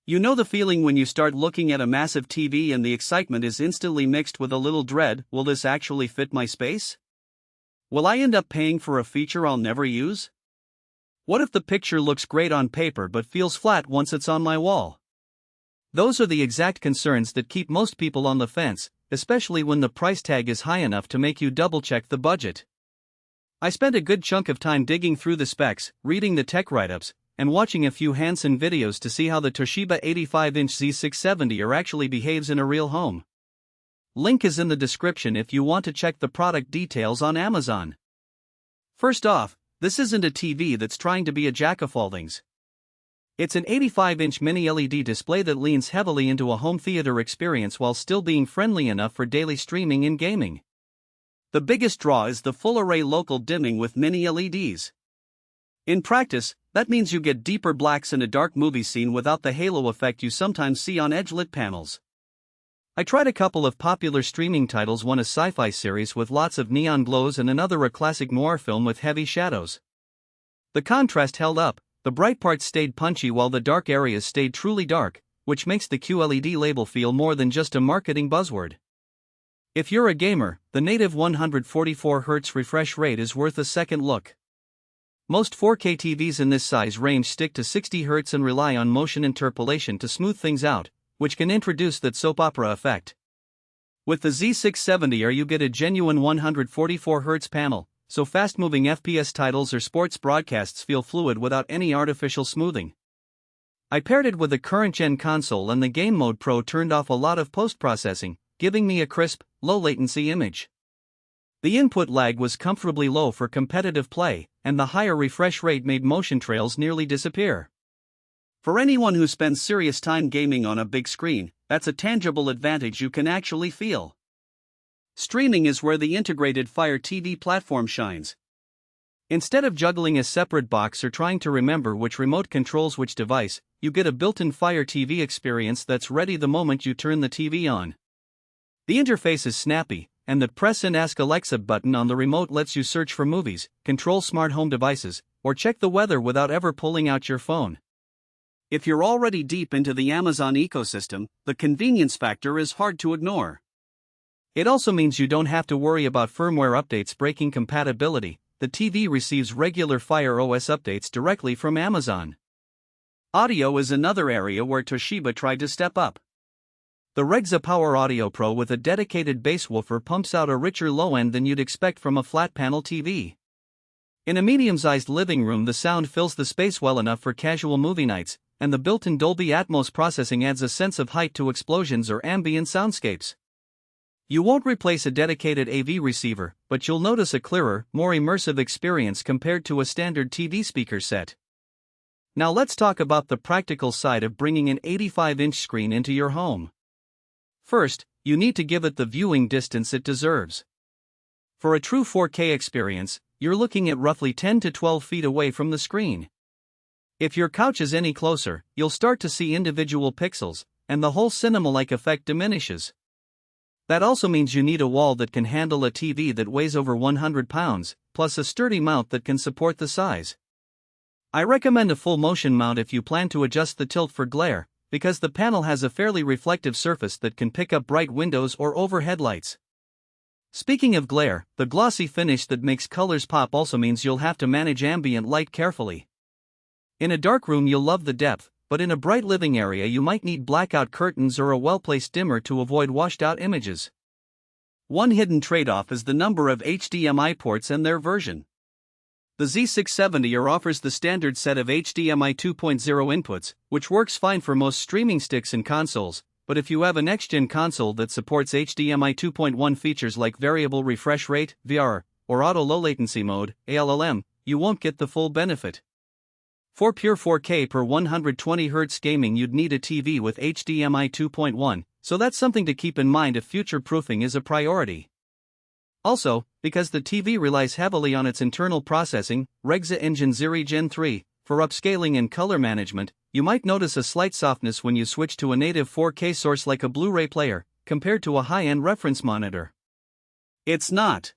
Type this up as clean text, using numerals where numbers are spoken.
You know the feeling when you start looking at a massive TV and the excitement is instantly mixed with a little dread. Will this actually fit my space? Will I end up paying for a feature I'll never use? What if the picture looks great on paper but feels flat once it's on my wall? Those are the exact concerns that keep most people on the fence, especially when the price tag is high enough to make you double-check the budget. I spent a good chunk of time digging through the specs, reading the tech write-ups, and watching a few hands-on videos to see how the Toshiba 85-inch Z670R actually behaves in a real home. Link is in the description if you want to check the product details on Amazon. First off, this isn't a TV that's trying to be a jack-of-all-things. It's an 85-inch mini LED display that leans heavily into a home theater experience while still being friendly enough for daily streaming and gaming. The biggest draw is the full-array local dimming with mini LEDs. In practice, that means you get deeper blacks in a dark movie scene without the halo effect you sometimes see on edge-lit panels. I tried a couple of popular streaming titles, one a sci-fi series with lots of neon glows and another a classic noir film with heavy shadows. The contrast held up, the bright parts stayed punchy while the dark areas stayed truly dark, which makes the QLED label feel more than just a marketing buzzword. If you're a gamer, the native 144Hz refresh rate is worth a second look. Most 4K TVs in this size range stick to 60 Hz and rely on motion interpolation to smooth things out, which can introduce that soap opera effect. With the Z670R you get a genuine 144Hz panel, so fast-moving FPS titles or sports broadcasts feel fluid without any artificial smoothing. I paired it with a current-gen console and the Game Mode Pro turned off a lot of post-processing, giving me a crisp, low-latency image. The input lag was comfortably low for competitive play, and the higher refresh rate made motion trails nearly disappear. For anyone who spends serious time gaming on a big screen, that's a tangible advantage you can actually feel. Streaming is where the integrated Fire TV platform shines. Instead of juggling a separate box or trying to remember which remote controls which device, you get a built-in Fire TV experience that's ready the moment you turn the TV on. The interface is snappy, and the Press and Ask Alexa button on the remote lets you search for movies, control smart home devices, or check the weather without ever pulling out your phone. If you're already deep into the Amazon ecosystem, the convenience factor is hard to ignore. It also means you don't have to worry about firmware updates breaking compatibility. The TV receives regular Fire OS updates directly from Amazon. Audio is another area where Toshiba tried to step up. The REGZA Power Audio Pro with a dedicated bass woofer pumps out a richer low end than you'd expect from a flat-panel TV. In a medium-sized living room the sound fills the space well enough for casual movie nights, and the built-in Dolby Atmos processing adds a sense of height to explosions or ambient soundscapes. You won't replace a dedicated AV receiver, but you'll notice a clearer, more immersive experience compared to a standard TV speaker set. Now let's talk about the practical side of bringing an 85-inch screen into your home. First, you need to give it the viewing distance it deserves. For a true 4K experience, you're looking at roughly 10 to 12 feet away from the screen. If your couch is any closer, you'll start to see individual pixels, and the whole cinema-like effect diminishes. That also means you need a wall that can handle a TV that weighs over 100 pounds, plus a sturdy mount that can support the size. I recommend a full motion mount if you plan to adjust the tilt for glare, because the panel has a fairly reflective surface that can pick up bright windows or overhead lights. Speaking of glare, the glossy finish that makes colors pop also means you'll have to manage ambient light carefully. In a dark room you'll love the depth, but in a bright living area you might need blackout curtains or a well-placed dimmer to avoid washed-out images. One hidden trade-off is the number of HDMI ports and their version. The Z670R offers the standard set of HDMI 2.0 inputs, which works fine for most streaming sticks and consoles, but if you have a next-gen console that supports HDMI 2.1 features like variable refresh rate, VR, or auto low latency mode, ALLM, you won't get the full benefit. For pure 4K per 120Hz gaming you'd need a TV with HDMI 2.1, so that's something to keep in mind if future-proofing is a priority. Also, because the TV relies heavily on its internal processing, REGZA engine Ziri Gen 3, for upscaling and color management, you might notice a slight softness when you switch to a native 4K source like a Blu-ray player, compared to a high-end reference monitor. It's not